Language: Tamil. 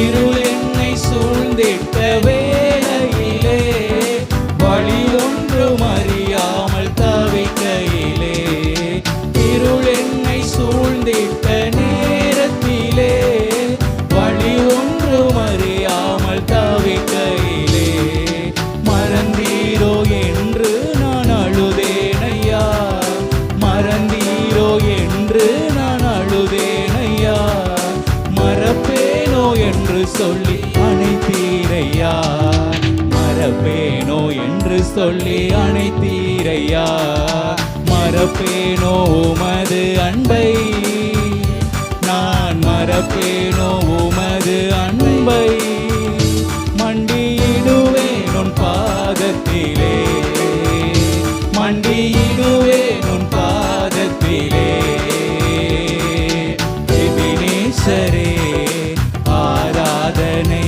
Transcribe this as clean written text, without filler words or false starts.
இருள் என்னை சூழ்ந்திட்ட வேளையிலே, வழி ஒன்றும் அறியாமல் தவிக்கையிலே, இருள் என்னை சூழ்ந்திட்ட நேரத்திலே, வழி ஒன்றும் அறியாமல் தவிக்கையிலே, மறந்தீரோ என்று நான் அழுதேனையா, மறந்தீரோ என்று நான் அழுதேனையா, மறப்பேனோ என்று சொல்லி அணைத்தீரையா, மறப்பேனோ என்று சொல்லி அணைத்தீரையா, மறப்பேனோ உமது அன்பை, நான் மறப்பேனோ உமது அன்பை, மண்டியிடுவேன் உன் பாதத்திலே, மண்டியிடுவேன் உன் பாதத்திலே, எபினேசரே ஆராதனை